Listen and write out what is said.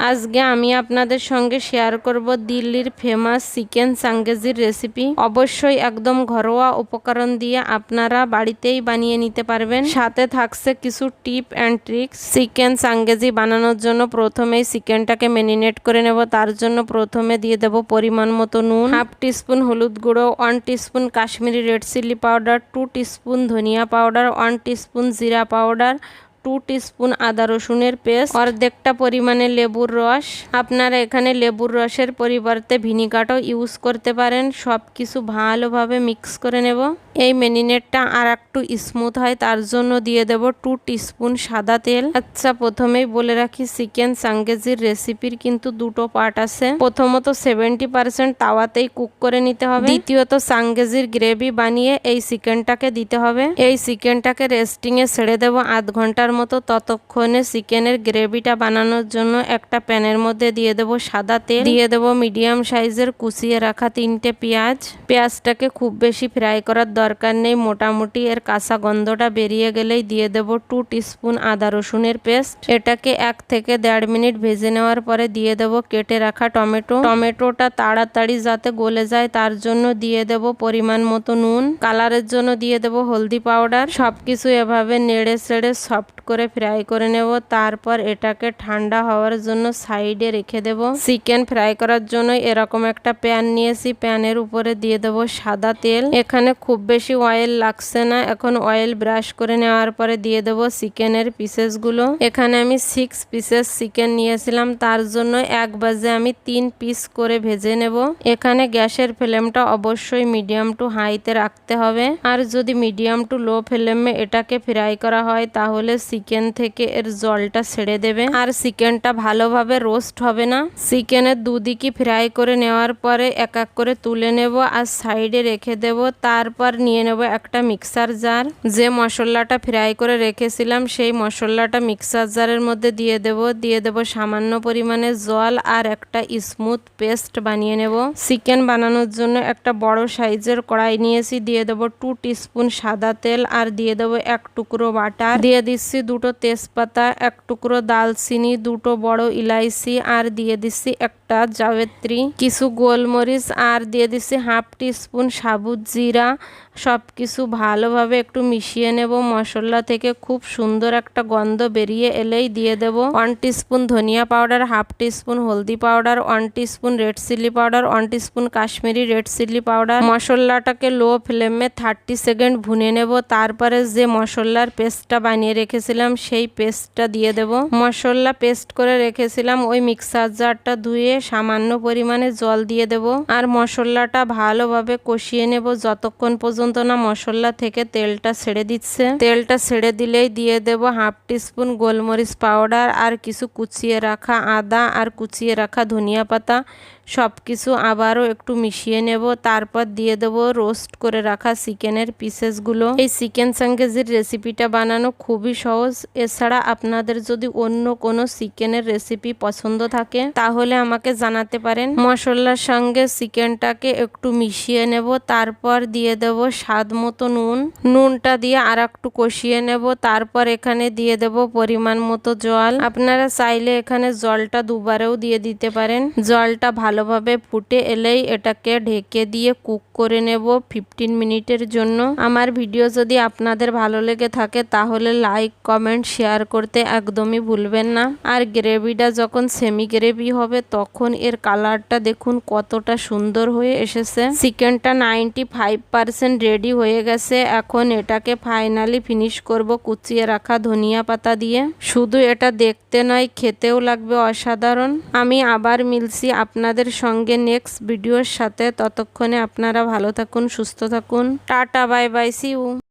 আজকে আমি আপনাদের সঙ্গে শেয়ার করব দিল্লির ফেমাস চিকেন চাঙ্গেজির রেসিপি। অবশ্যই একদম ঘরোয়া উপকরণ দিয়ে আপনারা বাড়িতেই বানিয়ে নিতে পারবেন। সাথে থাকছে কিছু টিপ অ্যান্ড ট্রিক্স। চিকেন চাঙ্গেজি বানানোর জন্য প্রথমেই চিকেনটাকে ম্যারিনেট করে নেব। তার জন্য প্রথমে দিয়ে দেব পরিমাণ মতো নুন, হাফ টিস্পুন হলুদ গুঁড়ো, 1 teaspoon Kashmiri red chilli powder, 2 teaspoon ধনিয়া পাউডার, 1 টিস্পুন জিরা পাউডার, 2 টিস্পুন আদা রসুনের পেস্ট, অর্ধেকটা পরিমাণে লেবুর রস। আপনারা এখানে লেবুর রসের পরিবর্তে ভিনিগারও ইউজ করতে পারেন। সব কিছু ভালোভাবে মিক্স করে নেব। এই ম্যারিনেটটা আর একটু স্মুথ হয় তার জন্য দিয়ে দেব 2 টিস্পুন সাদা তেল। আচ্ছা, প্রথমেই বলে রাখি চিকেন চাঙ্গেজির রেসিপির কিন্তু দুটো পার্ট আছে। প্রথমত 70% তাওয়াতেই কুক করে নিতে হবে। দ্বিতীয়ত চাঙ্গেজির গ্রেভি বানিয়ে এই চিকেনটাকে দিতে হবে। এই চিকেনটাকে রেস্টিংয়ে ছেড়ে দেব আধ ঘন্টার মতো। ততক্ষণে চিকেনের গ্রেভিটা বানানোর জন্য একটা প্যানের মধ্যে দিয়ে দেব সাদা তেল, দিয়ে দেব মিডিয়াম সাইজের কুচিয়ে রাখা 3টে পেঁয়াজ। পেঁয়াজটাকে খুব বেশি ফ্রাই করার দরকার নেই, মোটামুটি এর কাঁচা গন্ধটা বেরিয়ে গেলেই দিয়ে দেব 2 টিস্পুন আদা রসুনের পেস্ট। এটাকে 1 থেকে 1.5 মিনিট ভেজে নেওয়ার পরে দিয়ে দেব কেটে রাখা টমেটো। টমেটোটা তাড়াতাড়ি যাতে গলে যায় তার জন্য দিয়ে দেব পরিমাণ মতো নুন। কালারের জন্য দিয়ে দেব হলদি পাউডার। সবকিছু এভাবে নেড়ে চেড়ে সফট করে ফ্রাই করে নেব। তারপর এটাকে ঠান্ডা হওয়ার জন্য সাইডে রেখে দেব। চিকেন ফ্রাই করার জন্য এরকম একটা প্যান নিয়েছি। প্যানের উপরে দিয়ে দেব সাদা তেল। এখানে খুব বেশি অয়েল লাগছে না। এখন অয়েল ব্রাশ করে নেওয়ার পরে দিয়ে দেব চিকেনের পিসেসগুলো। এখানে আমি 6 পিসেস চিকেন নিয়েছিলাম, তার জন্য এক বাজে আমি 3 পিস করে ভেজে নেব। এখানে গ্যাসের ফ্লেমটা অবশ্যই মিডিয়াম টু হাইতে রাখতে হবে। আর যদি মিডিয়াম টু লো ফ্লেমে এটাকে ফ্রাই করা হয় তাহলে চিকেন থেকে এর জলটা ছেড়ে দেবে আর চিকেনটা ভালোভাবে রোস্ট হবে না। চিকেনের দুদিকই ফ্রাই করে নেওয়ার পরে এক এক করে তুলে নেব আর সাইডে রেখে দেব। তারপর নিয়ে নেব একটা মিক্সার জার। যে মশলাটা ফ্রাই করে রেখেছিলাম সেই মশলাটা মিক্সার জারের মধ্যে দিয়ে দেব সামান্য পরিমাণে জল আর একটা স্মুথ পেস্ট বানিয়ে নেব। চিকেন বানানোর জন্য একটা বড় সাইজের কড়াই নিয়েছি। দিয়ে দেব 2 টিস্পুন সাদা তেল আর দিয়ে দেব 1 টুকরো বাটার। দিয়ে দিচ্ছি 2টো তেজপাতা, 1 টুকরো দালচিনি, 2টো বড় ইলাইচি আর দিয়ে দিচ্ছি একটা জাবেত্রী, কিছু গোলমরিচ আর দিয়ে দিচ্ছি হাফ টিস্পুন সাবুত জিরা। সব কিছু ভালোভাবে একটু মিশিয়ে নেব। মশলা থেকে খুব সুন্দর একটা গন্ধ বেরিয়ে এলেই দিয়ে দেব 1 টিস্পুন ধনিয়া পাউডার, হাফ টিস্পুন হলদি powder, 1 teaspoon red chilli powder, 1 teaspoon Kashmiri red chilli powder. মশলাটাকে লো ফ্লেমে 30 সেকেন্ড ভুনে নেব। তারপরে যে মশলার পেস্টটা বানিয়ে রেখেছিলাম সেই পেস্টটা দিয়ে দেব। মশলা পেস্ট করে রেখেছিলাম ওই মিক্সার জারটা ধুয়ে সামান্য পরিমাণে জল দিয়ে দেব আর মশলাটা ভালোভাবে কষিয়ে নেব যতক্ষণ পর্যন্ত না মশলা থেকে তেলটা ছেড়ে দিচ্ছে। তেলটা ছেড়ে দিলেই দিয়ে দেব হাফ টিস্পুন গোলমরিচ পাউডার আর কিছু কুচিয়ে রাখা আদা আর কুচিয়ে রাখা ধনিয়া পাতা। সব কিছু আবারও একটু মিশিয়ে নেব। তারপর দিয়ে দেব রোস্ট করে রাখা চিকেনের পিসেসগুলো। এই চিকেন চাঙ্গেজির রেসিপিটা বানানো খুবই সহজ। এছাড়া আপনাদের যদি অন্য কোনো চিকেনের রেসিপি পছন্দ থাকে তাহলে আমাকে জানাতে পারেন। মশলার সঙ্গে চিকেনটাকে একটু মিশিয়ে নেব। তারপর দিয়ে দেব স্বাদ মতো নুন। নুনটা দিয়ে আর একটু কষিয়ে নেব। তারপর এখানে দিয়ে দেব পরিমাণ মতো জল। আপনারা চাইলে এখানে জলটা দুবারেও দিয়ে দিতে পারেন। জলটা ভালোভাবে ফুটে এলেই এটাকে ঢেকে দিয়ে কুক করে নেব 15 মিনিটের জন্য। আমার ভিডিও যদি আপনাদের ভালো লেগে থাকে তাহলে লাইক কমেন্ট শেয়ার করতে একদমই ভুলবেন না। আর গ্রেভিটা যখন সেমি গ্রেভি হবে তখন এর কালারটা দেখুন কতটা সুন্দর হয়ে এসেছে। চিকেনটা 95% রেডি হয়ে গেছে। এখন এটাকে ফাইনালি ফিনিশ করব কুচিয়ে রাখা ধনিয়া পাতা দিয়ে। শুধু এটা দেখতে নয়, খেতেও লাগবে অসাধারণ। আমি আবার মিলছি আপনাদের সঙ্গে নেক্সট ভিডিওর সাথে। ততক্ষণে আপনারা ভালো থাকুন, সুস্থ থাকুন। Tata, bye bye, see you.